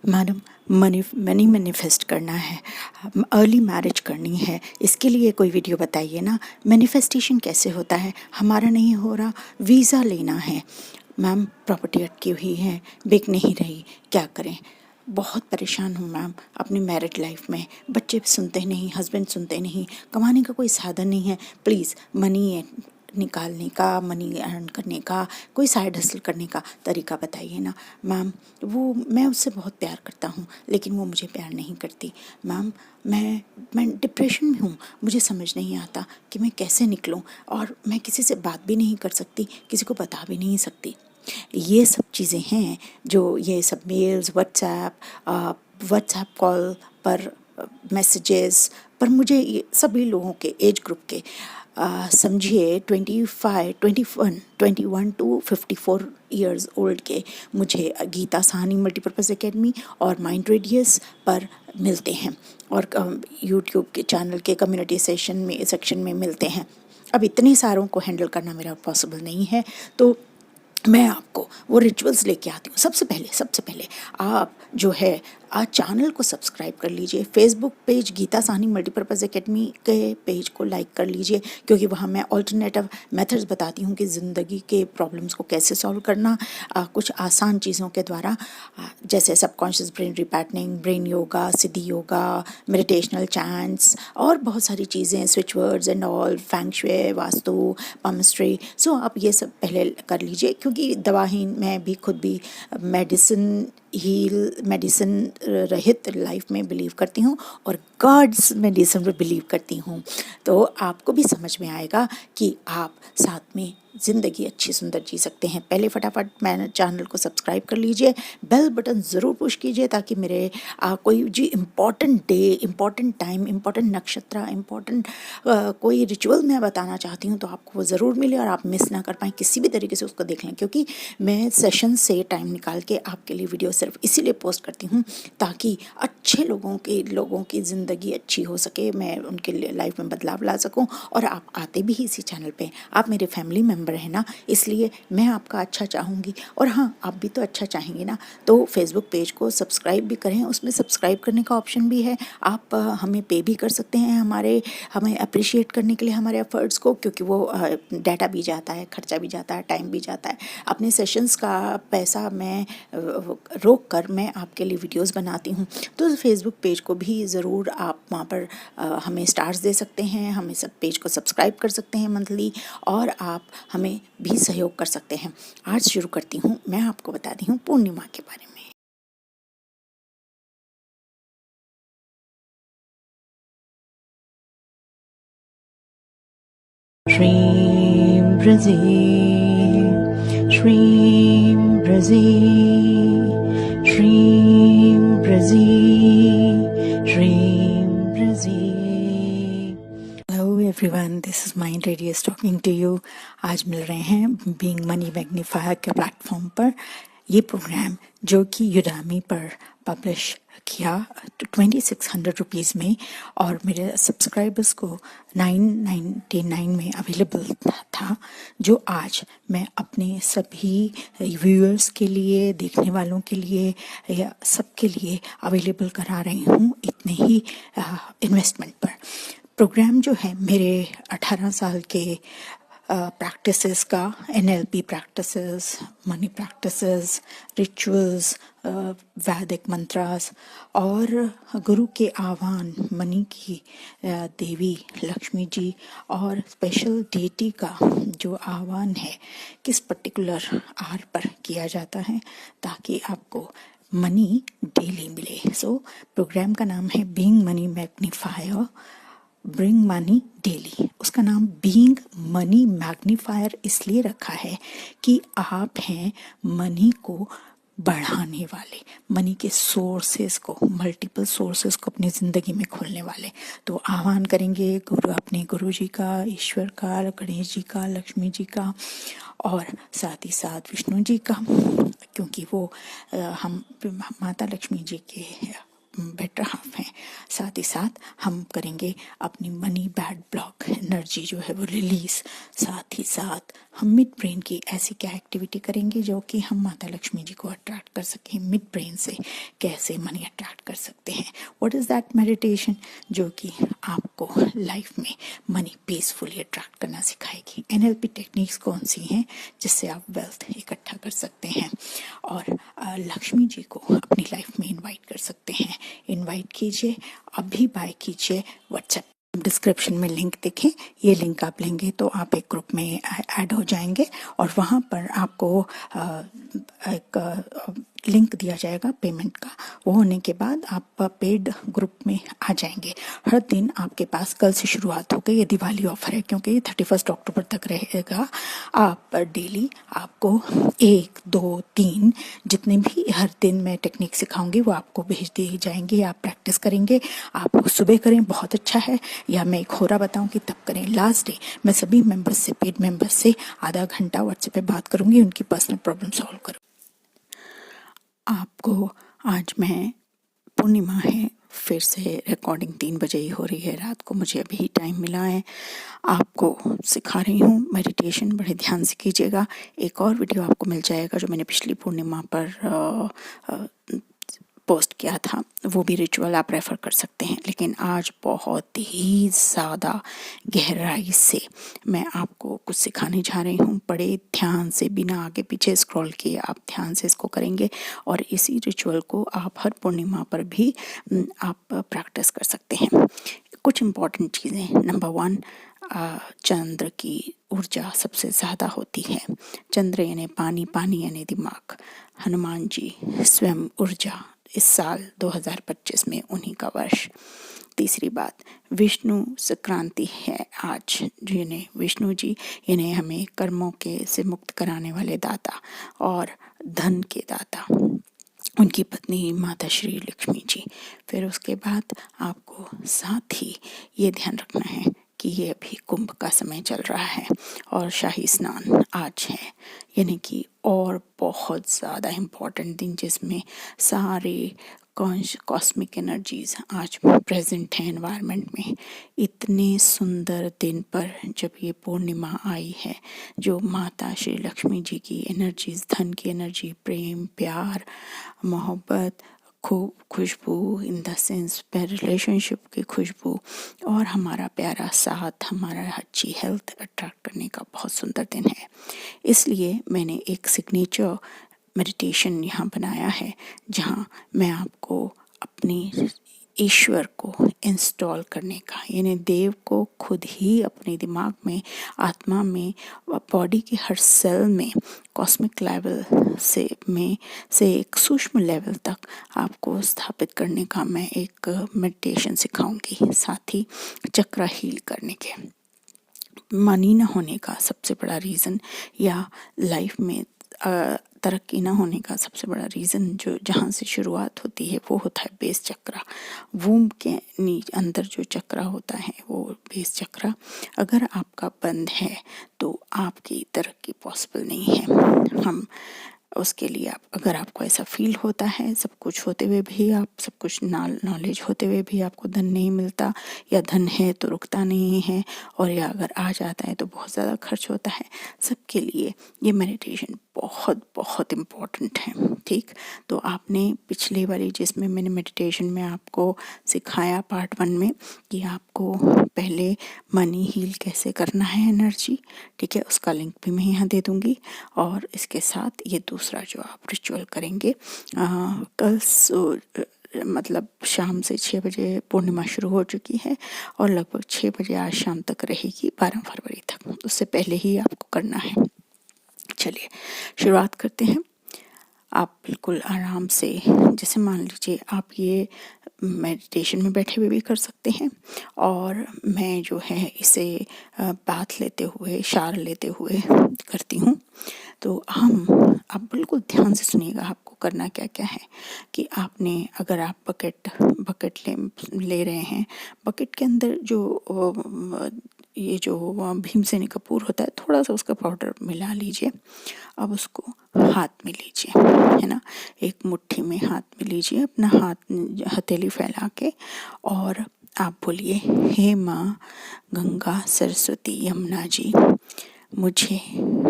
Madam, money money manifest करना है, early marriage करनी है, इसके लिए कोई वीडियो बताइए ना। मैनिफेस्टेशन कैसे होता है? हमारा नहीं हो रहा, वीज़ा लेना है। मैम, प्रॉपर्टी अटकी हुई है, बिक नहीं रही, क्या करें? बहुत परेशान हूँ मैम अपनी मैरिड लाइफ में। बच्चे सुनते नहीं, हस्बैंड सुनते नहीं, कमाने का कोई साधन नहीं है। प्लीज़ मनी निकालने का, मनी अर्न करने का, कोई साइड हसल करने का तरीका बताइए ना मैम। वो मैं उससे बहुत प्यार करता हूँ, लेकिन वो मुझे प्यार नहीं करती मैम। मैं डिप्रेशन में हूँ, मुझे समझ नहीं आता कि मैं कैसे निकलूँ, और मैं किसी से बात भी नहीं कर सकती, किसी को बता भी नहीं सकती। ये सब चीज़ें हैं जो ये सब मेल्स, व्हाट्सएप कॉल पर, मैसेजेस पर, मुझे ये सभी लोगों के एज ग्रुप के, समझिए 25, 21 टू 54 ईयर्स ओल्ड के मुझे गीता साहनी मल्टीपर्पज़ एकेडमी और माइंड रेडियस पर मिलते हैं, और यूट्यूब के चैनल के कम्युनिटी सेक्शन में मिलते हैं। अब इतने सारों को हैंडल करना मेरा पॉसिबल नहीं है, तो मैं आपको वो रिचुअल्स लेके आती हूँ। सबसे पहले आप जो है आज चैनल को सब्सक्राइब कर लीजिए। Facebook page Geeta Sahni multipurpose academy के पेज को लाइक कर लीजिए, क्योंकि वहाँ मैं ऑल्टरनेटिव मेथड्स बताती हूँ कि ज़िंदगी के प्रॉब्लम्स को कैसे सॉल्व करना, कुछ आसान चीज़ों के द्वारा, जैसे subconscious brain repatterning, brain yoga, Siddhi yoga, meditational chants और बहुत सारी चीज़ें, switch words and all, feng shui, vastu, palmistry. So आप ये सब पहले कर लीजिए, क्योंकि दवाहीन मैं भी खुद भी मेडिसिन रहित लाइफ में बिलीव करती हूँ, और गॉड्स मेडिसिन में बिलीव करती हूँ। तो आपको भी समझ में आएगा कि आप साथ में ज़िंदगी अच्छी सुंदर जी सकते हैं। पहले फटाफट मैंने चैनल को सब्सक्राइब कर लीजिए, बेल बटन ज़रूर पुश कीजिए, ताकि मेरे कोई जी important day, important time, important नक्षत्र, इम्पॉर्टेंट कोई रिचुअल मैं बताना चाहती हूँ तो आपको वो ज़रूर मिले और आप मिस ना कर पाएँ, किसी भी तरीके से उसको देख लें। क्योंकि मैं सेशन से टाइम निकाल के आपके लिए वीडियो सिर्फ इसीलिए पोस्ट करती हूँ ताकि अच्छे लोगों की ज़िंदगी अच्छी हो सके, मैं उनके लाइफ में बदलाव ला सकूँ। और आप आते भी इसी चैनल पे, आप मेरे फैमिली मेम्बर हैं ना, इसलिए मैं आपका अच्छा चाहूँगी। और हाँ, आप भी तो अच्छा चाहेंगे ना, तो फेसबुक पेज को सब्सक्राइब भी करें, उसमें सब्सक्राइब करने का ऑप्शन भी है। आप हमें पे भी कर सकते हैं, हमें अप्रिशिएट करने के लिए हमारे एफर्ट्स को, क्योंकि वो डाटा भी जाता है, खर्चा भी जाता है, टाइम भी जाता है। अपने सेशंस का पैसा मैं रोक कर मैं आपके लिए वीडियोस बनाती हूँ। तो फेसबुक पेज को भी ज़रूर आप वहाँ पर हमें स्टार्स दे सकते हैं, हमें सब पेज को सब्सक्राइब कर सकते हैं मंथली, और आप हमें भी सहयोग कर सकते हैं। आज शुरू करती हूँ, मैं आपको बताती हूँ पूर्णिमा के बारे में। Shrim Brazil, Shrim Brazil, Shrim Brazil, Shrim Brazil. Hello everyone, this is Mind Radius talking to you. आज मिल रहे हैं बीइंग मनी मैग्नीफायर के प्लेटफॉर्म पर। ये प्रोग्राम जो कि यूडामी पर पब्लिश किया 2600 रुपीज़ में, और मेरे सब्सक्राइबर्स को 999 में अवेलेबल था, जो आज मैं अपने सभी व्यूअर्स के लिए, देखने वालों के लिए, या सबके लिए अवेलेबल करा रही हूँ इतने ही इन्वेस्टमेंट पर। प्रोग्राम जो है मेरे 18 साल के प्रैक्टिसेस का, NLP practices, money practices, rituals, वैदिक मंत्रास और गुरु के आह्वान, मनी की देवी लक्ष्मी जी और स्पेशल डेटी का जो आह्वान है, किस पर्टिकुलर आर पर किया जाता है ताकि आपको मनी डेली मिले। सो प्रोग्राम का नाम है being money magnifier, bring money daily. उसका नाम बीइंग मनी मैग्नीफायर इसलिए रखा है कि आप हैं मनी को बढ़ाने वाले, मनी के सोर्सेस को, मल्टीपल सोर्सेस को अपनी ज़िंदगी में खोलने वाले। तो आह्वान करेंगे अपने गुरु जी का, ईश्वर का, गणेश जी का, लक्ष्मी जी का, और साथ ही साथ विष्णु जी का, क्योंकि वो हम माता लक्ष्मी जी के बेटर हाफ हैं। साथ ही साथ हम करेंगे अपनी मनी बैड ब्लॉक एनर्जी जो है वो रिलीज। साथ ही साथ हम मिड ब्रेन की ऐसी क्या एक्टिविटी करेंगे जो कि हम माता लक्ष्मी जी को अट्रैक्ट कर सकें। मिड ब्रेन से कैसे मनी अट्रैक्ट कर सकते हैं, व्हाट इज़ दैट मेडिटेशन जो कि आपको लाइफ में मनी पीसफुली अट्रैक्ट करना सिखाएगी। एनएलपी टेक्निक्स कौन सी हैं जिससे आप वेल्थ इकट्ठा कर सकते हैं और लक्ष्मी जी को अपनी लाइफ में इनवाइट कर सकते हैं। इनवाइट कीजिए, अभी बाय कीजिए। व्हाट्सएप डिस्क्रिप्शन में लिंक देखें, ये लिंक आप लेंगे तो आप एक ग्रुप में ऐड हो जाएंगे और वहाँ पर आपको एक लिंक दिया जाएगा पेमेंट का। वो होने के बाद आप पेड ग्रुप में आ जाएंगे। हर दिन आपके पास, कल से शुरुआत हो गई, ये दिवाली ऑफर है क्योंकि ये 31 अक्टूबर तक रहेगा। आप डेली आपको 1, 2, 3 जितने भी हर दिन मैं टेक्निक सिखाऊंगी वो आपको भेज दी जाएंगी। आप प्रैक्टिस करेंगे। आप सुबह करें बहुत अच्छा है, या मैं एक होरा बताऊं कि तब करें। लास्ट डे मैं सभी मेंबर्स से, पेड मेंबर्स से आधा घंटा व्हाट्सएप पे बात करूंगी, उनकी पर्सनल प्रॉब्लम सॉल्व करूंगी। आपको आज मैं, पूर्णिमा है, फिर से रिकॉर्डिंग 3 बजे ही हो रही है रात को, मुझे अभी टाइम मिला है। आपको सिखा रही हूँ मेडिटेशन, बड़े ध्यान से कीजिएगा। एक और वीडियो आपको मिल जाएगा जो मैंने पिछली पूर्णिमा पर पोस्ट किया था, वो भी रिचुअल आप रेफ़र कर सकते हैं। लेकिन आज बहुत ही ज़्यादा गहराई से मैं आपको कुछ सिखाने जा रही हूँ। बड़े ध्यान से, बिना आगे पीछे स्क्रॉल किए आप ध्यान से इसको करेंगे और इसी रिचुअल को आप हर पूर्णिमा पर भी आप प्रैक्टिस कर सकते हैं। कुछ इम्पॉर्टेंट चीज़ें। नंबर 1, चंद्र की ऊर्जा सबसे ज़्यादा होती है। चंद्र यानी पानी, पानी यानी दिमाग। हनुमान जी स्वयं ऊर्जा, इस साल 2025 में उन्हीं का वर्ष। तीसरी बात, विष्णु संक्रांति है आज, जिन्हें विष्णु जी इन्हें हमें कर्मों के से मुक्त कराने वाले दाता और धन के दाता, उनकी पत्नी माता श्री लक्ष्मी जी। फिर उसके बाद आपको साथ ही ये ध्यान रखना है कि ये अभी कुंभ का समय चल रहा है और शाही स्नान आज है, यानी कि और बहुत ज़्यादा इम्पॉर्टेंट दिन जिसमें सारे कॉस्मिक एनर्जीज आज प्रेजेंट हैं एनवायरनमेंट में। इतने सुंदर दिन पर जब ये पूर्णिमा आई है, जो माता श्री लक्ष्मी जी की एनर्जीज, धन की एनर्जी, प्रेम, प्यार, मोहब्बत, खूब खुशबू इन द सेंस रिलेशनशिप की खुशबू और हमारा प्यारा साथ, हमारा अच्छी हेल्थ अट्रैक्ट करने का बहुत सुंदर दिन है। इसलिए मैंने एक सिग्नेचर मेडिटेशन यहाँ बनाया है जहाँ मैं आपको अपने ईश्वर को इंस्टॉल करने का, यानी देव को खुद ही अपने दिमाग में, आत्मा में, बॉडी के हर सेल में, कॉस्मिक लेवल से एक सूक्ष्म लेवल तक आपको स्थापित करने का मैं एक मेडिटेशन सिखाऊंगी। साथ ही चक्र हील करने के। मनी न होने का सबसे बड़ा रीज़न या लाइफ में तरक्की न होने का सबसे बड़ा रीज़न जो जहाँ से शुरुआत होती है वो होता है बेस चक्रा। वूम्ब के अंदर जो चक्रा होता है वो बेस चक्रा अगर आपका बंद है तो आपकी तरक्की पॉसिबल नहीं है। हम उसके लिए अगर आपको ऐसा फील होता है, सब कुछ होते हुए भी, आप सब कुछ नॉलेज होते हुए भी आपको धन नहीं मिलता, या धन है तो रुकता नहीं है, और या अगर आ जाता है तो बहुत ज़्यादा खर्च होता है, सबके लिए ये मेडिटेशन बहुत बहुत इम्पोर्टेंट है। ठीक, तो आपने पिछले वाली जिसमें मैंने मेडिटेशन में आपको सिखाया पार्ट 1 में कि आपको पहले मनी हील कैसे करना है एनर्जी, ठीक है, उसका लिंक भी मैं यहाँ दे दूँगी। और इसके साथ ये दूसरा जो आप रिचुअल करेंगे कल मतलब शाम से 6 बजे पूर्णिमा शुरू हो चुकी है और लगभग 6 बजे आज शाम तक रहेगी, 12 फरवरी तक, उससे पहले ही आपको करना है। चलिए शुरुआत करते हैं। आप बिल्कुल आराम से, जैसे मान लीजिए आप ये मेडिटेशन में बैठे हुए भी कर सकते हैं और मैं जो है इसे बाथ लेते हुए, शावर लेते हुए करती हूँ। तो आप बिल्कुल ध्यान से सुनिएगा आपको करना क्या क्या है कि आपने, अगर आप बकेट ले रहे हैं, बकेट के अंदर जो ये जो भीमसेनी कपूर होता है थोड़ा सा उसका पाउडर मिला लीजिए। अब उसको हाथ में लीजिए, है ना, एक मुट्ठी में हाथ में लीजिए, अपना हाथ हथेली फैला के, और आप बोलिए, हे माँ गंगा सरस्वती यमुना जी, मुझे,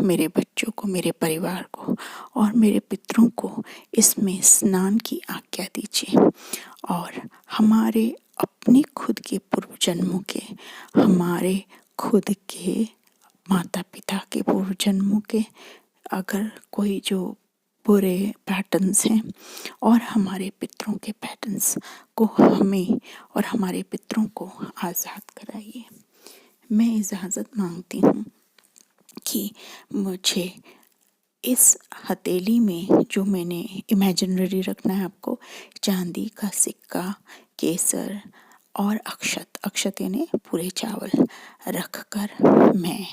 मेरे बच्चों को, मेरे परिवार को और मेरे पितरों को इसमें स्नान की आज्ञा दीजिए, और हमारे अपने खुद के पूर्व जन्मों के, हमारे खुद के माता पिता के पूर्व जन्मों के अगर कोई जो बुरे पैटर्न्स हैं और हमारे पितरों के पैटर्न्स को हमें और हमारे पितरों को आज़ाद कराइए। मैं इजाज़त मांगती हूँ कि मुझे इस हथेली में जो मैंने इमेजिनरी रखना है आपको, चांदी का सिक्का, केसर और अक्षत यानी पूरे चावल रखकर मैं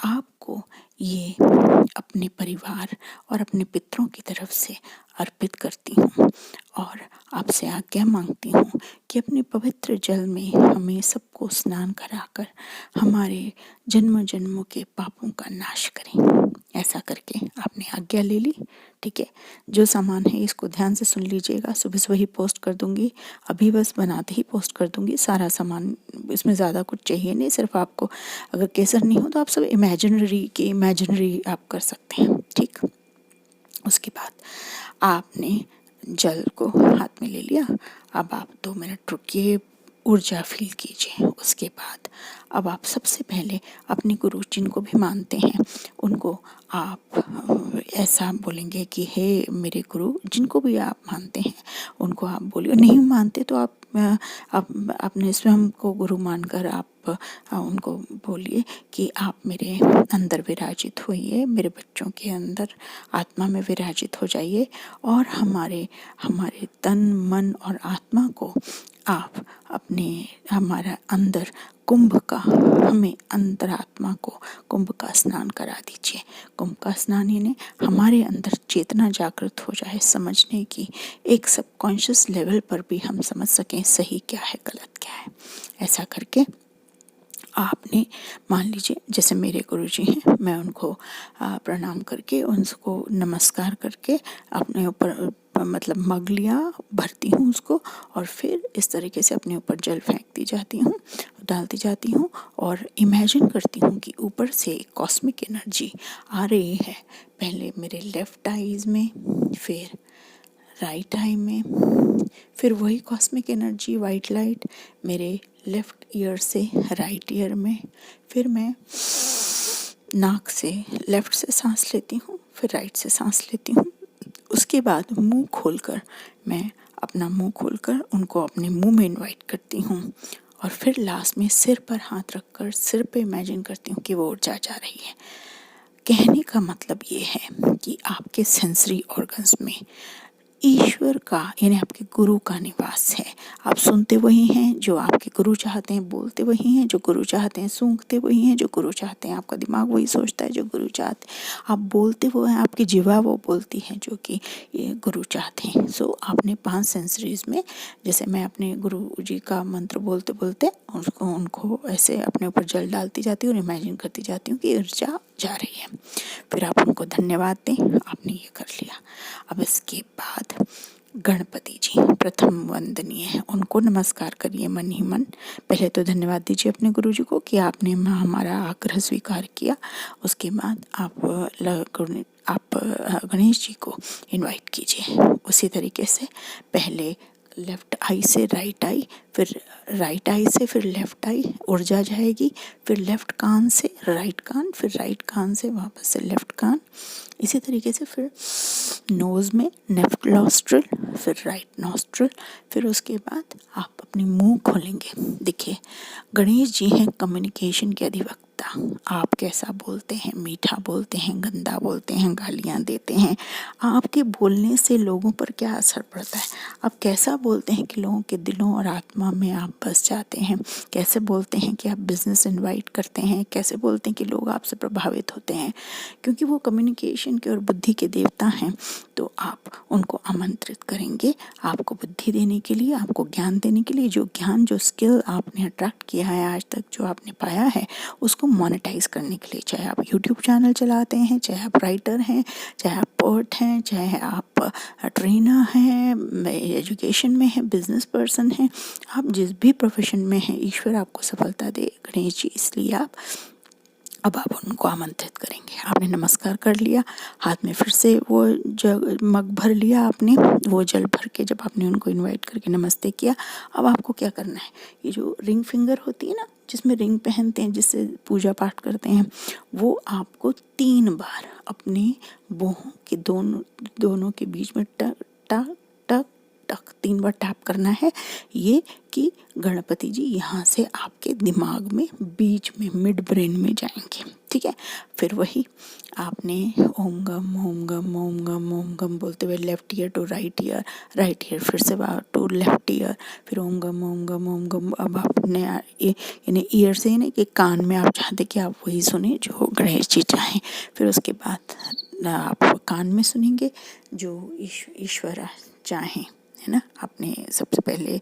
आपको ये अपने परिवार और अपने पितरों की तरफ से अर्पित करती हूँ, और आपसे आज्ञा मांगती हूँ कि अपने पवित्र जल में हमें सबको स्नान कराकर हमारे जन्म जन्मों के पापों का नाश करें। ऐसा करके आपने आज्ञा ले ली, ठीक है। जो सामान है इसको ध्यान से सुन लीजिएगा, सुबह सुबह ही पोस्ट कर दूंगी, अभी बस बनाते ही पोस्ट कर दूंगी सारा सामान, इसमें ज़्यादा कुछ चाहिए नहीं, सिर्फ आपको अगर केसर नहीं हो तो आप सब इमेजिनरी आप कर सकते हैं, ठीक। उसके बाद आपने जल को हाथ में ले लिया, अब आप 2 मिनट रुकिए, ऊर्जा फील कीजिए। उसके बाद अब आप सबसे पहले अपने गुरु जिनको भी मानते हैं उनको आप ऐसा बोलेंगे कि हे मेरे गुरु, जिनको भी आप मानते हैं उनको आप बोलिए, नहीं मानते तो आप अपने स्वयं को गुरु मानकर आप उनको बोलिए कि आप मेरे अंदर विराजित होइए, मेरे बच्चों के अंदर आत्मा में विराजित हो जाइए, और हमारे तन मन और आत्मा को आप हमारा अंदर कुंभ का, हमें अंतरात्मा को कुंभ का स्नान करा दीजिए। कुंभ का स्नान यानी हमारे अंदर चेतना जागृत हो जाए, समझने की, एक सबकॉन्शियस लेवल पर भी हम समझ सकें सही क्या है गलत क्या है। ऐसा करके आपने मान लीजिए जैसे मेरे गुरुजी हैं, मैं उनको प्रणाम करके, उनको नमस्कार करके अपने ऊपर मतलब मग लिया, भरती हूँ उसको, और फिर इस तरीके से अपने ऊपर जल फेंकती जाती हूँ, डालती जाती हूँ, और इमेजिन करती हूँ कि ऊपर से कॉस्मिक एनर्जी आ रही है, पहले मेरे लेफ्ट आईज में, फिर राइट आई में, फिर वही कॉस्मिक एनर्जी वाइट लाइट मेरे लेफ्ट ईयर से राइट ईयर में, फिर मैं नाक से लेफ्ट से सांस लेती हूँ, फिर राइट से सांस लेती हूँ। उसके बाद मुंह खोलकर मैं अपना मुंह खोलकर उनको अपने मुंह में इनवाइट करती हूँ, और फिर लास्ट में सिर पर हाथ रखकर सिर पे इमेजिन करती हूँ कि वो ऊर्जा जा रही है। कहने का मतलब ये है कि आपके सेंसरी ऑर्गन्स में ईश्वर का यानी आपके गुरु का निवास है। आप सुनते वही हैं जो आपके गुरु चाहते हैं, बोलते वही हैं जो गुरु चाहते हैं, सूंघते वही हैं जो गुरु चाहते हैं, आपका दिमाग वही सोचता है जो गुरु चाहते हैं, आप बोलते वो हैं, आपकी जीवा वो बोलती है जो कि ये गुरु चाहते हैं। सो आपने 5 सेंसरीज में, जैसे मैं अपने गुरु जी का मंत्र बोलते बोलते उनको ऐसे अपने ऊपर जल डालती जाती हूँ और इमेजिन करती जाती हूँ कि ऊर्जा जा रही है। फिर आप उनको धन्यवाद दें, आपने ये कर लिया। अब इसके बाद गणपति जी प्रथम वंदनीय है, उनको नमस्कार करिए मन ही मन। पहले तो धन्यवाद दीजिए अपने गुरु जी को कि आपने हमारा आग्रह स्वीकार किया। उसके बाद आप गणेश जी को इनवाइट कीजिए। उसी तरीके से पहले लेफ्ट आई से राइट आई, फिर राइट आई से फिर लेफ्ट आई, ऊर्जा जाएगी, फिर लेफ्ट कान से राइट कान, फिर राइट कान से वापस से लेफ्ट कान, इसी तरीके से फिर नोज़ में लेफ्ट नॉस्ट्रिल, फिर राइट नॉस्ट्रिल, फिर उसके बाद आप अपनी मुंह खोलेंगे। देखिए गणेश जी हैं कम्युनिकेशन के अधिवक्ता, पता आप कैसा बोलते हैं, मीठा बोलते हैं, गंदा बोलते हैं, गालियाँ देते हैं, आपके बोलने से लोगों पर क्या असर पड़ता है। आप कैसा बोलते हैं कि लोगों के दिलों और आत्मा में आप बस जाते हैं, कैसे बोलते हैं कि आप बिजनेस इनवाइट करते हैं, कैसे बोलते हैं कि लोग आपसे प्रभावित होते हैं, क्योंकि वो कम्युनिकेशन के और बुद्धि के देवता हैं। तो आप उनको आमंत्रित करेंगे आपको बुद्धि देने के लिए, आपको ज्ञान देने के लिए। जो ज्ञान, जो स्किल आपने अट्रैक्ट किया है आज तक, जो आपने पाया है, उसको मोनेटाइज करने के लिए, चाहे आप यूट्यूब चैनल चलाते हैं, चाहे आप राइटर हैं, चाहे आप पोएट हैं, चाहे आप ट्रेनर हैं, एजुकेशन में हैं, बिजनेस पर्सन हैं, आप जिस भी प्रोफेशन में हैं, ईश्वर आपको सफलता दे गणेश जी। इसलिए अब आप उनको आमंत्रित करेंगे। आपने नमस्कार कर लिया, हाथ में फिर से वो जग मग भर लिया आपने, वो जल भर के जब आपने उनको इनवाइट करके नमस्ते किया, अब आपको क्या करना है, ये जो रिंग फिंगर होती है ना, जिसमें रिंग पहनते हैं, जिससे पूजा पाठ करते हैं, वो आपको 3 बार अपने बाहों के दोनों के बीच में टक टक टक टक 3 बार टैप करना है। ये कि गणपति जी यहाँ से आपके दिमाग में बीच में मिड ब्रेन में जाएंगे, ठीक है। फिर वही आपने ओम गम बोलते हुए left ear to right ear फिर से टू लेफ्ट ईयर, फिर ओम गम। अब आपने यानी ईयर से यानी कि कान में आप चाहते कि आप वही सुने जो गणेश जी चाहें। फिर उसके बाद आप कान में सुनेंगे जो ईश्वर चाहें, है ना। आपने सबसे पहले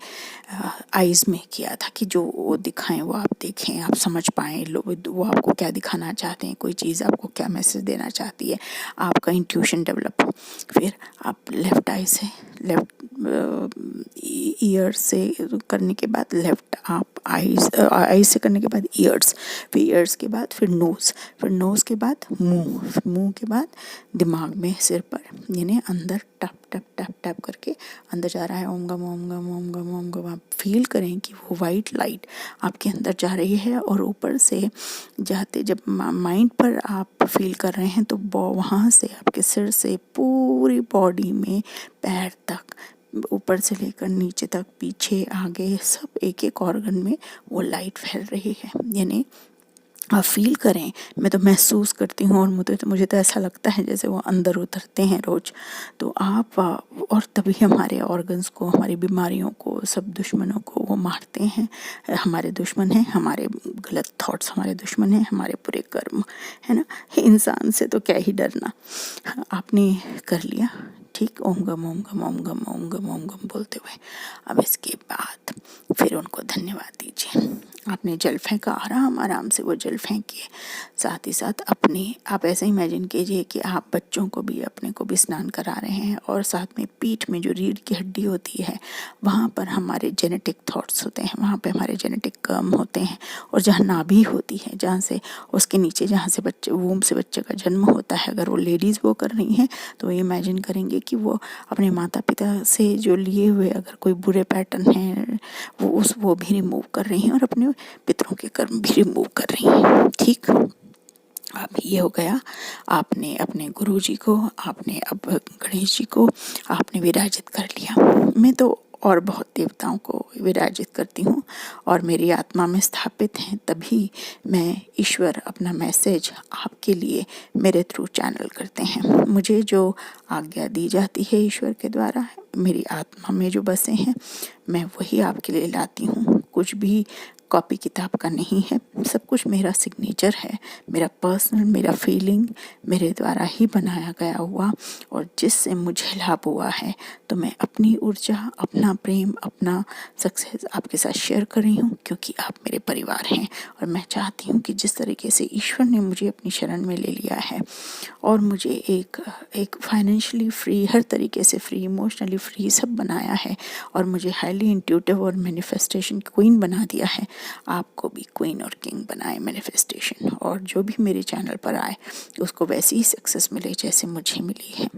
आइज़ में किया था कि जो वो दिखाएं वो आप देखें, आप समझ पाएं वो आपको क्या दिखाना चाहते हैं, कोई चीज़ आपको क्या मैसेज देना चाहती है, आपका इंट्यूशन डेवलप हो। फिर आप लेफ़्ट आई से, लेफ़्ट ईयर से करने के बाद लेफ़्ट आप आईज से करने के बाद ईयर्स, फिर ईयर्स के बाद फिर नोज़ के बाद मुंह के बाद दिमाग में, सिर पर, यानी अंदर टप टप टप टप करके अंदर जा रहा है। ओम गम ओम गम ओम गम ओम गम। आप फील करें कि वो वाइट लाइट आपके अंदर जा रही है, और ऊपर से जाते जब माइंड पर आप फील कर रहे हैं तो वहाँ से आपके सिर से पूरी बॉडी में पैर तक, ऊपर से लेकर नीचे तक, पीछे आगे, सब एक एक ऑर्गन में वो लाइट फैल रही है। यानी आप फील करें, मैं तो महसूस करती हूँ, और मुझे तो ऐसा लगता है जैसे वो अंदर उतरते हैं रोज। तो आप और तभी हमारे ऑर्गन्स को, हमारी बीमारियों को, सब दुश्मनों को वो मारते हैं। हमारे दुश्मन हैं, हमारे गलत थॉट्स हमारे दुश्मन हैं, हमारे बुरे कर्म, है ना। इंसान से तो क्या ही डरना। आपने कर लिया, ठीक। ओम गम ओम गम ओम गम ओम गम ओम गम बोलते हुए अब इसके बाद फिर उनको धन्यवाद दीजिए। आपने जल फेंका, आराम से वो जल फेंकिए। साथ ही साथ आप ऐसे इमेजिन कीजिए कि आप बच्चों को भी, अपने को भी स्नान करा रहे हैं, और साथ में पीठ में जो रीढ़ की हड्डी होती है वहाँ पर हमारे जेनेटिक थॉट्स होते हैं, वहाँ पे हमारे जेनेटिक कर्म होते हैं। और जहाँ नाभि होती है, जहाँ से उसके नीचे, जहाँ से वूम्ब से बच्चे का जन्म होता है, अगर वो लेडीज़ वो कर रही हैं तो वो इमेजिन करेंगे कि वो अपने माता पिता से जो लिए हुए अगर कोई बुरे पैटर्न हैं वो भी रिमूव कर रही हैं, और अपने पितरों के कर्म भी रिमूव कर रही हैं, ठीक। अब ये हो गया, आपने अपने गुरुजी को, आपने अब गणेश जी को आपने विराजित कर लिया। मैं तो और बहुत देवताओं को विराजित करती हूँ और मेरी आत्मा में स्थापित हैं, तभी मैं ईश्वर अपना मैसेज आपके लिए मेरे थ्रू चैनल करते हैं। मुझे जो आज्ञा दी जाती है ईश्वर के द्वारा, मेरी आत्मा में जो बसे हैं, मैं वही आपके लिए लाती हूँ। कुछ भी कॉपी किताब का नहीं है, सब कुछ मेरा सिग्नेचर है, मेरा पर्सनल, मेरा फीलिंग, मेरे द्वारा ही बनाया गया हुआ, और जिससे मुझे लाभ हुआ है तो मैं अपनी ऊर्जा, अपना प्रेम, अपना सक्सेस आपके साथ शेयर कर रही हूँ, क्योंकि आप मेरे परिवार हैं। और मैं चाहती हूँ कि जिस तरीके से ईश्वर ने मुझे अपनी शरण में ले लिया है और मुझे एक फाइनेंशियली फ्री, हर तरीके से फ्री, इमोशनली फ्री सब बनाया है, और मुझे हाईली इंट्यूटिव और मैनिफेस्टेशन क्वीन बना दिया है, आपको भी क्वीन और किंग बनाए मैनिफेस्टेशन, और जो भी मेरे चैनल पर आए उसको वैसी ही सक्सेस मिले जैसे मुझे मिली है।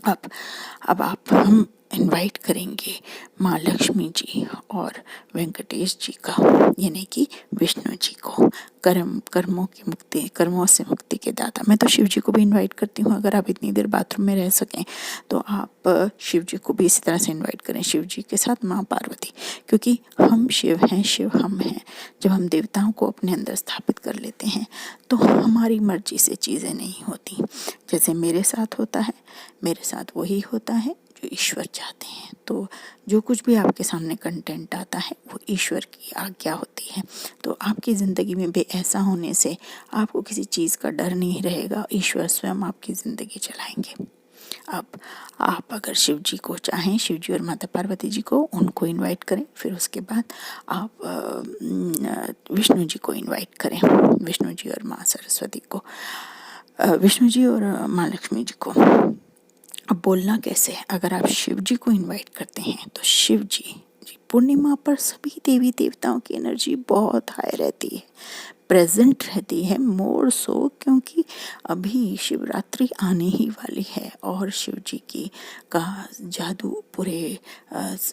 अब हम इनवाइट करेंगे माँ लक्ष्मी जी और वेंकटेश जी का, यानी कि विष्णु जी को, कर्मों से मुक्ति के दाता। मैं तो शिव जी को भी इनवाइट करती हूँ। अगर आप इतनी देर बाथरूम में रह सकें तो आप शिव जी को भी इसी तरह से इनवाइट करें, शिव जी के साथ माँ पार्वती, क्योंकि हम शिव हैं, शिव हम हैं। जब हम देवताओं को अपने अंदर स्थापित कर लेते हैं तो हमारी मर्जी से चीज़ें नहीं होती। जैसे मेरे साथ होता है, मेरे साथ वही होता है जो ईश्वर चाहते हैं। तो जो कुछ भी आपके सामने कंटेंट आता है वो ईश्वर की आज्ञा होती है। तो आपकी ज़िंदगी में भी ऐसा होने से आपको किसी चीज़ का डर नहीं रहेगा, ईश्वर स्वयं आपकी ज़िंदगी चलाएंगे। अब आप अगर शिव जी को चाहें, शिव जी और माता पार्वती जी को, उनको इनवाइट करें। फिर उसके बाद आप विष्णु जी को इनवाइट करें, विष्णु जी और माँ सरस्वती को, विष्णु जी और माँ लक्ष्मी जी को। अब बोलना कैसे है? अगर आप शिव जी को इनवाइट करते हैं तो शिव जी पूर्णिमा पर सभी देवी देवताओं की एनर्जी बहुत हाई रहती है, प्रेजेंट रहती है, मोर सो, क्योंकि अभी शिवरात्रि आने ही वाली है और शिव जी की का जादू पूरे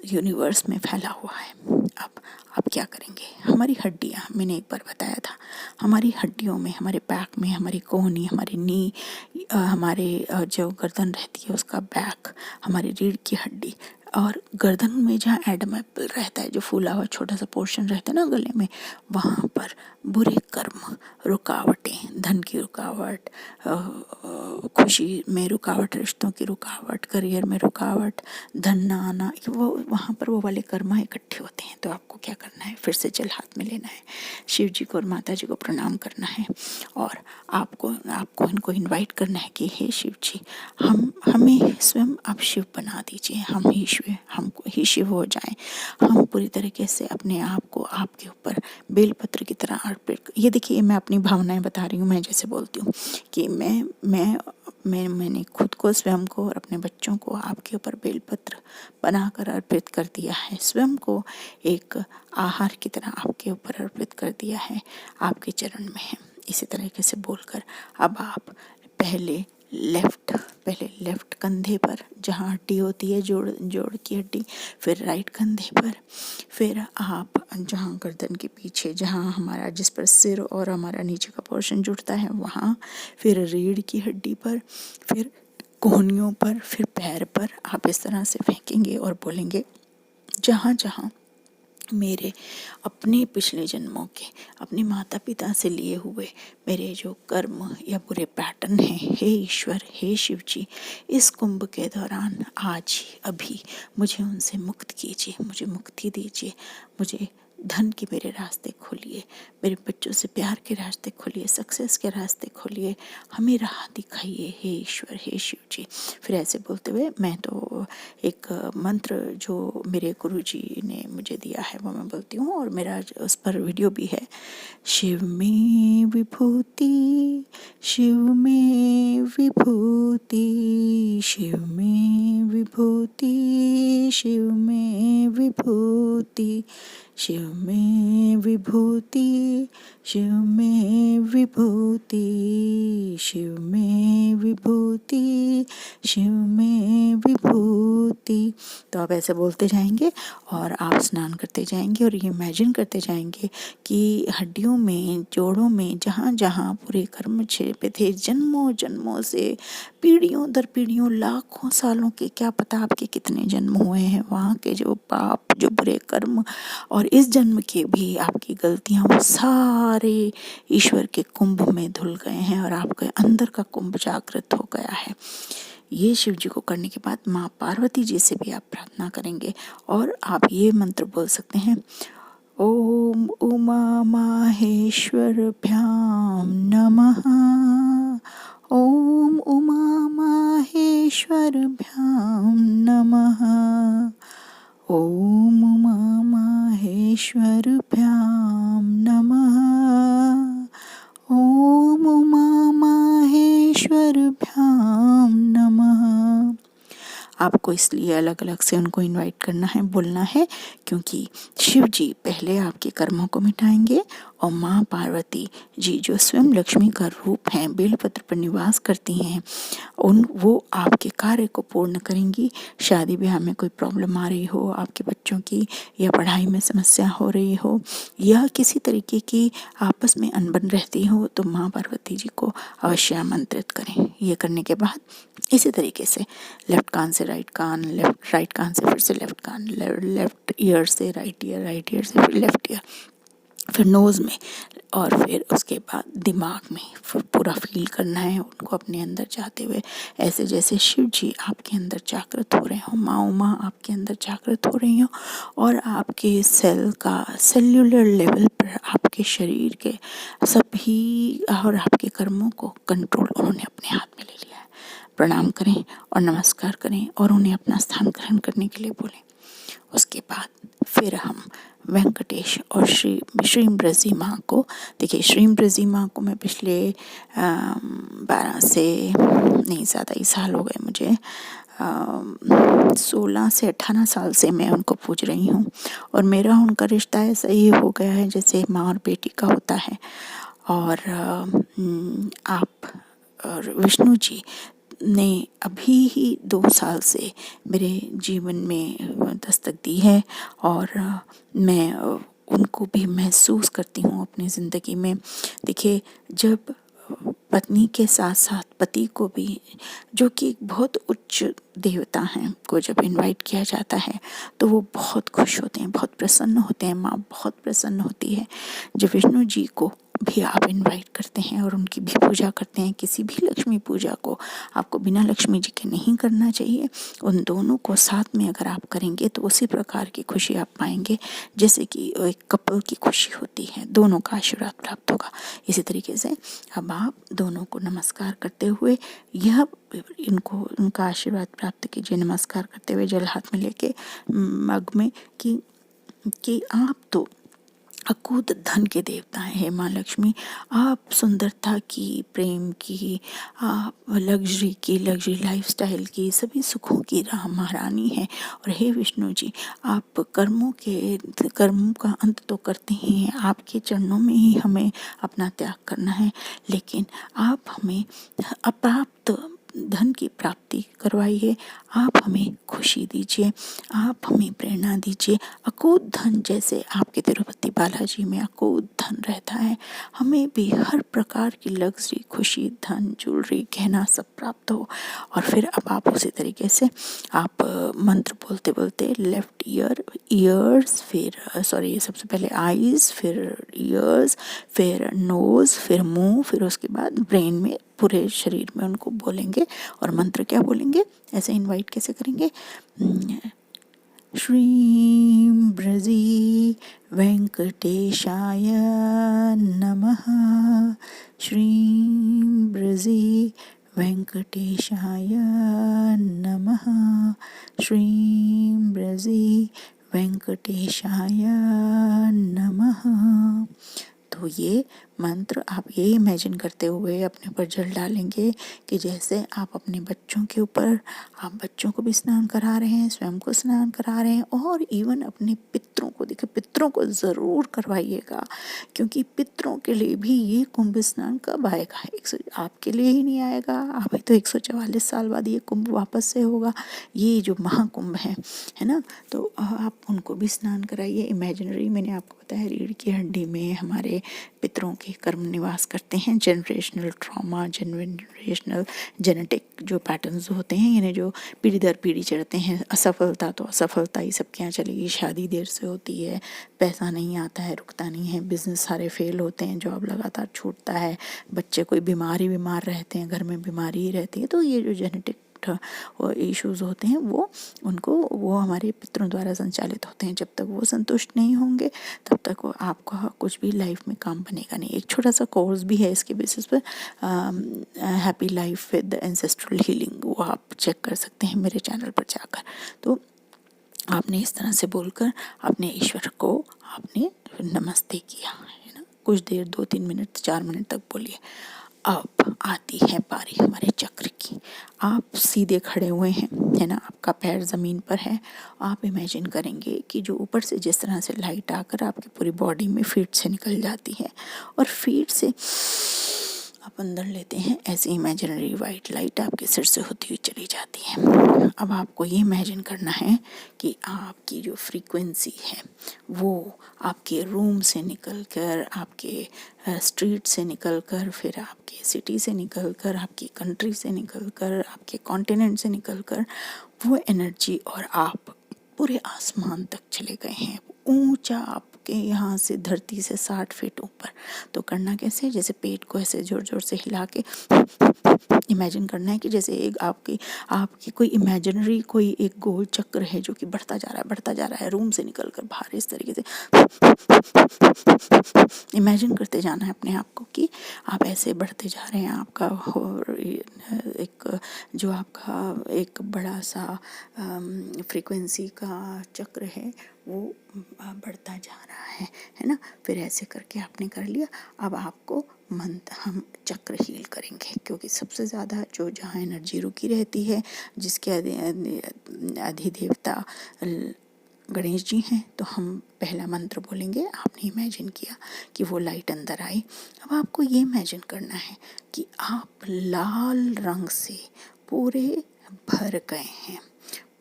यूनिवर्स में फैला हुआ है। अब आप क्या करेंगे? हमारी हड्डियाँ, मैंने एक बार बताया था, हमारी हड्डियों में, हमारे बैक में, हमारी कोहनी, हमारी नी, हमारे जो गर्दन रहती है उसका बैक, हमारी रीढ़ की हड्डी, और गर्दन में जहाँ एडम एप्पल रहता है, जो फूला हुआ छोटा सा पोर्शन रहता है ना गले में, वहाँ पर बुरे कर्म, रुकावटें, धन की रुकावट, खुशी में रुकावट, रिश्तों की रुकावट, करियर में रुकावट, धन ना आना, वो वहाँ पर वो वाले कर्म इकट्ठे होते हैं। तो आपको क्या करना है? फिर से जल हाथ में लेना है, शिव जी को और माता जी को प्रणाम करना है और आपको इनको इनवाइट करना है कि हे शिव जी, हमें स्वयं आप शिव बना दीजिए, हमको ही शिव हो जाएं। हम पूरी तरीके से अपने आप को आपके ऊपर बेलपत्र की तरह अर्पित। ये देखिए, मैं अपनी भावनाएं बता रही हूँ। मैं जैसे बोलती हूँ कि मैंने खुद को, स्वयं को और अपने बच्चों को आपके ऊपर बेलपत्र बनाकर अर्पित कर दिया है, स्वयं को एक आहार की तरह आपके ऊपर अर्पित कर दिया है, आपके चरण में है। इसी तरीके से बोलकर अब आप पहले लेफ्ट कंधे पर जहाँ हड्डी होती है, जोड़ की हड्डी, फिर राइट कंधे पर, फिर आप जहाँ गर्दन के पीछे, जहाँ हमारा, जिस पर सिर और हमारा नीचे का पोर्शन जुड़ता है वहाँ, फिर रीढ़ की हड्डी पर, फिर कोहनियों पर, फिर पैर पर आप इस तरह से फेंकेंगे और बोलेंगे, जहाँ जहाँ मेरे अपने पिछले जन्मों के, अपने माता पिता से लिए हुए मेरे जो कर्म या बुरे पैटर्न हैं, हे ईश्वर, हे शिव जी, इस कुंभ के दौरान आज ही अभी मुझे उनसे मुक्त कीजिए, मुझे मुक्ति दीजिए, मुझे धन के मेरे रास्ते खोलिए, मेरे बच्चों से प्यार के रास्ते खोलिए, सक्सेस के रास्ते खोलिए, हमें राह दिखाइए, हे ईश्वर, हे शिव जी। फिर ऐसे बोलते हुए मैं तो एक मंत्र जो मेरे गुरुजी ने मुझे दिया है वो मैं बोलती हूँ, और मेरा उस पर वीडियो भी है। शिव में विभूति, शिव में विभूति, शिव में विभूति, शिव में विभूति, शिव में विभूति, शिव में विभूति, शिव में विभूति, शिव में विभूति। तो आप ऐसे बोलते जाएंगे और आप स्नान करते जाएंगे और ये इमेजिन करते जाएंगे कि हड्डियों में, जोड़ों में, जहाँ जहाँ पूरे कर्म छिपे थे जन्मों जन्मों से, पीढ़ियों दर पीढ़ियों, लाखों सालों के, क्या पता आपके कितने जन्म हुए हैं, वहाँ के जो पाप, जो बुरे कर्म और इस जन्म के भी आपकी गलतियाँ, वो सारे ईश्वर के कुंभ में धुल गए हैं और आपके अंदर का कुंभ जागृत हो गया है। ये शिव जी को करने के बाद माँ पार्वती जी से भी आप प्रार्थना करेंगे और आप ये मंत्र बोल सकते हैं, ओम उमा माहेश्वरभ्यां नमः, ओम उमा माहेश्वरभ्यां नमः, ओम उमा माहेश्वरभ्यां नमः, ओम उमा माहेश्वरभ्यां नमः। आपको इसलिए अलग अलग से उनको इनवाइट करना है, बोलना है, क्योंकि शिव जी पहले आपके कर्मों को मिटाएंगे और माँ पार्वती जी जो स्वयं लक्ष्मी का रूप हैं, बेलपत्र पर निवास करती हैं, वो आपके कार्य को पूर्ण करेंगी। शादी ब्याह में कोई प्रॉब्लम आ रही हो आपके बच्चों की, या पढ़ाई में समस्या हो रही हो, या किसी तरीके की आपस में अनबन रहती हो, तो माँ पार्वती जी को अवश्य आमंत्रित करें। ये करने के बाद इसी तरीके से लेफ्ट कान से राइट कान, राइट कान से फिर से लेफ्ट कान, लेफ्ट ईयर से राइट ईयर से फिर लेफ्ट ईयर, फिर नोज़ में, और फिर उसके बाद दिमाग में फिर पूरा फील करना है उनको अपने अंदर जाते हुए, ऐसे जैसे शिव जी आपके अंदर जागृत हो रहे हो, माँ उमा आपके अंदर जागृत हो रही हो, और आपके सेल का सेल्यूलर लेवल पर आपके शरीर के सभी और आपके कर्मों को कंट्रोल उन्होंने अपने हाथ में ले लिया है। प्रणाम करें और नमस्कार करें और उन्हें अपना स्थान ग्रहण करने के लिए बोलें। उसके बाद फिर हम वेंकटेश और श्री ब्रजी माँ को, देखिए श्री ब्रजी माँ को मैं पिछले 12 से नहीं, ज़्यादा ही साल हो गए मुझे, 16 से 18 साल से मैं उनको पूज रही हूँ, और मेरा उनका रिश्ता ऐसा ही हो गया है जैसे माँ और बेटी का होता है। और आप और विष्णु जी ने अभी ही 2 साल से मेरे जीवन में दस्तक दी है, और मैं उनको भी महसूस करती हूँ अपनी ज़िंदगी में। देखिए, जब पत्नी के साथ साथ पति को भी, जो कि एक बहुत उच्च देवता हैं, को जब इनवाइट किया जाता है तो वो बहुत खुश होते हैं, बहुत प्रसन्न होते हैं, माँ बहुत प्रसन्न होती है। जब विष्णु जी को भी आप इनवाइट करते हैं और उनकी भी पूजा करते हैं, किसी भी लक्ष्मी पूजा को आपको बिना लक्ष्मी जी के नहीं करना चाहिए। उन दोनों को साथ में अगर आप करेंगे तो उसी प्रकार की खुशी आप पाएंगे जैसे कि एक कपल की खुशी होती है, दोनों का आशीर्वाद प्राप्त होगा। इसी तरीके से अब आप दोनों को नमस्कार करते हुए यह इनको उनका आशीर्वाद प्राप्त कीजिए, नमस्कार करते हुए जल हाथ में लेके मग में, कि आप तो अकूत धन के देवता हैं माँ लक्ष्मी, आप सुंदरता की, प्रेम की, आप लग्जरी लाइफस्टाइल की, सभी सुखों की महारानी हैं। और हे विष्णु जी, आप कर्मों का अंत तो करते ही हैं, आपके चरणों में ही हमें अपना त्याग करना है, लेकिन आप हमें अप्राप्त धन की प्राप्ति करवाइए, आप हमें खुशी दीजिए, आप हमें प्रेरणा दीजिए। अकूत धन, जैसे आपके तिरुपति बालाजी में अकूत धन रहता है, हमें भी हर प्रकार की लग्जरी, खुशी, धन, ज्वेलरी, गहना सब प्राप्त हो। और फिर अब आप उसी तरीके से आप मंत्र बोलते बोलते लेफ्ट ईयर्स, फिर सॉरी, सबसे पहले आईज, फिर ईयर्स, फिर नोज़, फिर मुंह, फिर उसके बाद ब्रेन में, पूरे शरीर में उनको बोलेंगे। और मंत्र क्या बोलेंगे, ऐसे इनवाइट कैसे करेंगे, श्रीं ब्रजी वेंकटेशाय नमः, श्रीं ब्रजी वेंकटेशाय नमः, श्रीं ब्रजी वेंकटेशाय नमः। तो ये मंत्र आप ये इमेजिन करते हुए अपने ऊपर जल डालेंगे कि जैसे आप अपने बच्चों के ऊपर, आप बच्चों को भी स्नान करा रहे हैं, स्वयं को स्नान करा रहे हैं, और इवन अपने पितरों को, देखिए पितरों को ज़रूर करवाइएगा, क्योंकि पितरों के लिए भी ये कुंभ स्नान कब आएगा, आपके लिए ही नहीं आएगा, अभी तो 144 साल बाद ये कुंभ वापस से होगा, ये जो महाकुंभ है ना। तो आप उनको भी स्नान कराइए। इमेजिनरी, मैंने आपको बताया, रीढ़ की हड्डी में हमारे पितरों के कर्म निवास करते हैं। जनरेशनल ट्रॉमा, जनरेशनल जेनेटिक जो पैटर्न्स होते हैं, यानी जो पीढ़ी दर पीढ़ी चढ़ते हैं। असफलता तो असफलता ही सबके यहाँ चलेगी, शादी देर से होती है, पैसा नहीं आता है, रुकता नहीं है, बिजनेस सारे फेल होते हैं, जॉब लगातार छूटता है, बच्चे कोई बीमार रहते हैं, घर में बीमारी ही रहती है। तो ये जो जेनेटिक इश्यूज़ होते हैं वो हमारे पितरों द्वारा संचालित होते हैं। जब तक वो संतुष्ट नहीं होंगे तब तक वो आपका कुछ भी लाइफ में काम बनेगा नहीं। एक छोटा सा कोर्स भी है इसके बेसिस पर, happy life with ancestral healing, वो आप चेक कर सकते हैं मेरे चैनल पर जाकर। तो आपने इस तरह से बोलकर अपने ईश्वर को आपने नमस्ते किया है ना, कुछ देर 2-3 मिनट 4 मिनट तक बोलिए। अब आती है बारी हमारे चक्र की। आप सीधे खड़े हुए हैं, है ना, आपका पैर ज़मीन पर है। आप इमेजिन करेंगे कि जो ऊपर से जिस तरह से लाइट आकर आपकी पूरी बॉडी में फीट से निकल जाती है और फीट से आप अंदर लेते हैं, ऐसी इमेजिनरी वाइट लाइट आपके सिर से होती हुई चली जाती है। अब आपको ये इमेजिन करना है कि आपकी जो फ्रीक्वेंसी है वो आपके रूम से निकलकर, आपके स्ट्रीट से निकलकर, फिर आपके सिटी से निकलकर, आपकी कंट्री से निकलकर, आपके कॉन्टिनेंट से निकलकर वो एनर्जी और आप पूरे आसमान तक चले गए हैं, ऊंचा आपके यहाँ से धरती से 60 फीट ऊपर। तो करना कैसे, जैसे पेट को ऐसे जोर जोर से हिला के इमेजिन करना है कि जैसे एक आपकी कोई इमेजिनरी कोई एक गोल चक्र है जो कि बढ़ता जा रहा है रूम से निकल कर बाहर। इस तरीके से इमेजिन करते जाना है अपने आप को कि आप ऐसे बढ़ते जा रहे हैं। आपका एक जो आपका एक बड़ा सा फ्रीक्वेंसी का चक्र है वो बढ़ता जा रहा है ना। फिर ऐसे करके आपने कर लिया। अब आपको हम चक्र हील करेंगे, क्योंकि सबसे ज़्यादा जो जहाँ एनर्जी रुकी रहती है, जिसके अधिदेवता गणेश जी हैं, तो हम पहला मंत्र बोलेंगे। आपने इमेजिन किया कि वो लाइट अंदर आई। अब आपको ये इमेजिन करना है कि आप लाल रंग से पूरे भर गए हैं,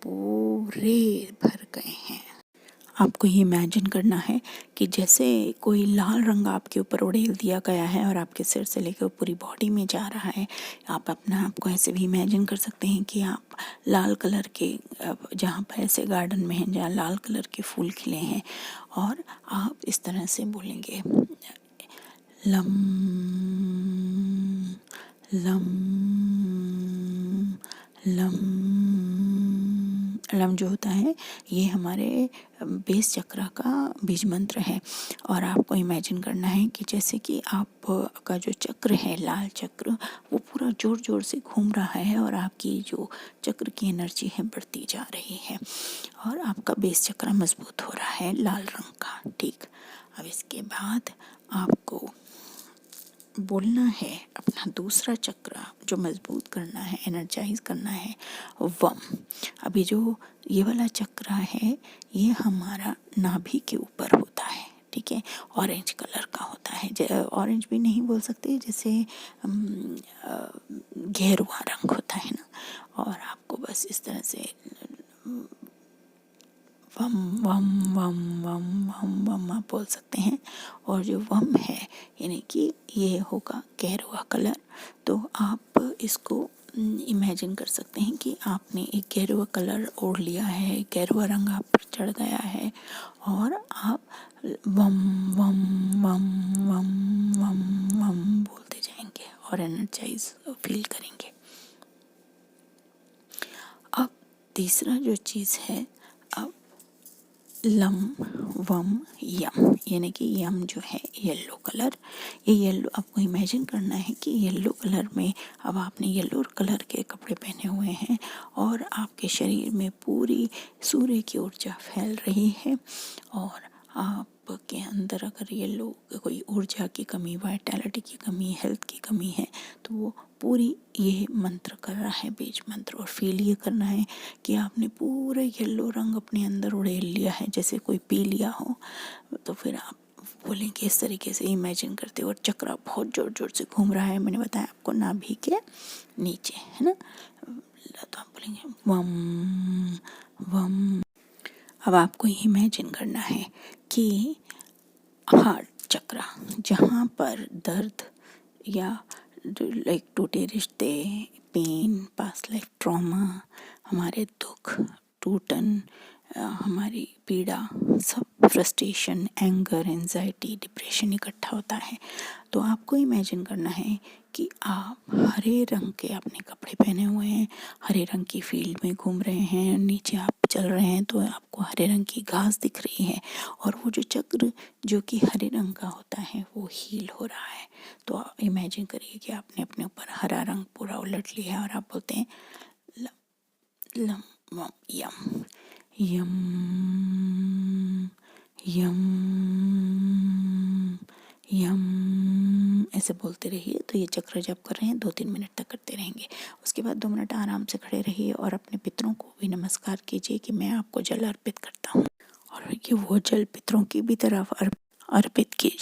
पूरे भर गए हैं। आपको ये इमेजिन करना है कि जैसे कोई लाल रंग आपके ऊपर उड़ेल दिया गया है और आपके सिर से लेकर पूरी बॉडी में जा रहा है। आप अपना आपको ऐसे भी इमेजिन कर सकते हैं कि आप लाल कलर के, जहाँ पर ऐसे गार्डन में हैं जहाँ लाल कलर के फूल खिले हैं, और आप इस तरह से बोलेंगे लम लम लम। लम जो होता है ये हमारे बेस चक्र का बीज मंत्र है। और आपको इमेजिन करना है कि जैसे कि आपका जो चक्र है, लाल चक्र, वो पूरा जोर जोर से घूम रहा है और आपकी जो चक्र की एनर्जी है बढ़ती जा रही है और आपका बेस चक्र मजबूत हो रहा है लाल रंग का। ठीक, अब इसके बाद आपको बोलना है अपना दूसरा चक्र जो मजबूत करना है, एनर्जाइज करना है, वम। अभी जो ये वाला चक्र है ये हमारा नाभि के ऊपर होता है, ठीक है, ऑरेंज कलर का होता है। ऑरेंज भी नहीं बोल सकते, जैसे गेरुआ रंग होता है ना। और आपको बस इस तरह से वम वम वम वम वम वम आप बोल सकते हैं। और जो वम है यानी कि ये होगा गेरुआ कलर। तो आप इसको इमेजिन कर सकते हैं कि आपने एक गेरुआ कलर ओढ़ लिया है, गेरुआ रंग आप पर चढ़ गया है और आप वम वम वम वम वम वम बोलते जाएंगे और एनर्जाइज फील करेंगे। अब तीसरा जो चीज़ है, अब लम वम यम, यानी कि यम जो है येलो कलर। ये येलो आपको इमेजिन करना है कि येलो कलर में अब आपने येलो कलर के कपड़े पहने हुए हैं और आपके शरीर में पूरी सूर्य की ऊर्जा फैल रही है। और आपके अंदर अगर येलो कोई ऊर्जा की कमी, वाइटैलिटी की कमी, हेल्थ की कमी है, तो वो पूरी ये मंत्र कर रहा है, बीज मंत्र। और फील ये करना है कि आपने पूरे येलो रंग अपने अंदर उड़ेल लिया है, जैसे कोई पी लिया हो। तो फिर आप बोलेंगे इस तरीके से इमेजिन करते, और चक्र बहुत जोर जोर से घूम रहा है, मैंने बताया आपको नाभि के नीचे, है ना। तो आप बोलेंगे वम वम। अब आपको ये इमेजिन करना है कि हार्ट चक्र, जहाँ पर दर्द या लाइक टूटे रिश्ते, पेन, पास्ट लाइफ ट्रॉमा, हमारे दुख, टूटन, हमारी पीड़ा, सब फ्रस्ट्रेशन, एंगर, एंजाइटी, डिप्रेशन इकट्ठा होता है। तो आपको इमेजिन करना है कि आप हरे रंग के अपने कपड़े पहने हुए हैं, हरे रंग की फील्ड में घूम रहे हैं, नीचे आप चल रहे हैं तो आपको हरे रंग की घास दिख रही है और वो जो चक्र जो कि हरे रंग का होता है वो हील हो रहा है। तो आप इमेजिन करिए कि आपने अपने ऊपर हरा रंग पूरा उलट लिया है और आप बोलते हैं लम लम वम यम यम यम यम। ऐसे बोलते रहिए। तो ये चक्र जप कर रहे हैं 2-3 मिनट तक करते रहेंगे। उसके बाद 2 मिनट आराम से खड़े रहिए और अपने पितरों को भी नमस्कार कीजिए कि मैं आपको जल अर्पित करता हूँ, और ये वो जल पितरों की भी तरफ अर्पित कीजिए।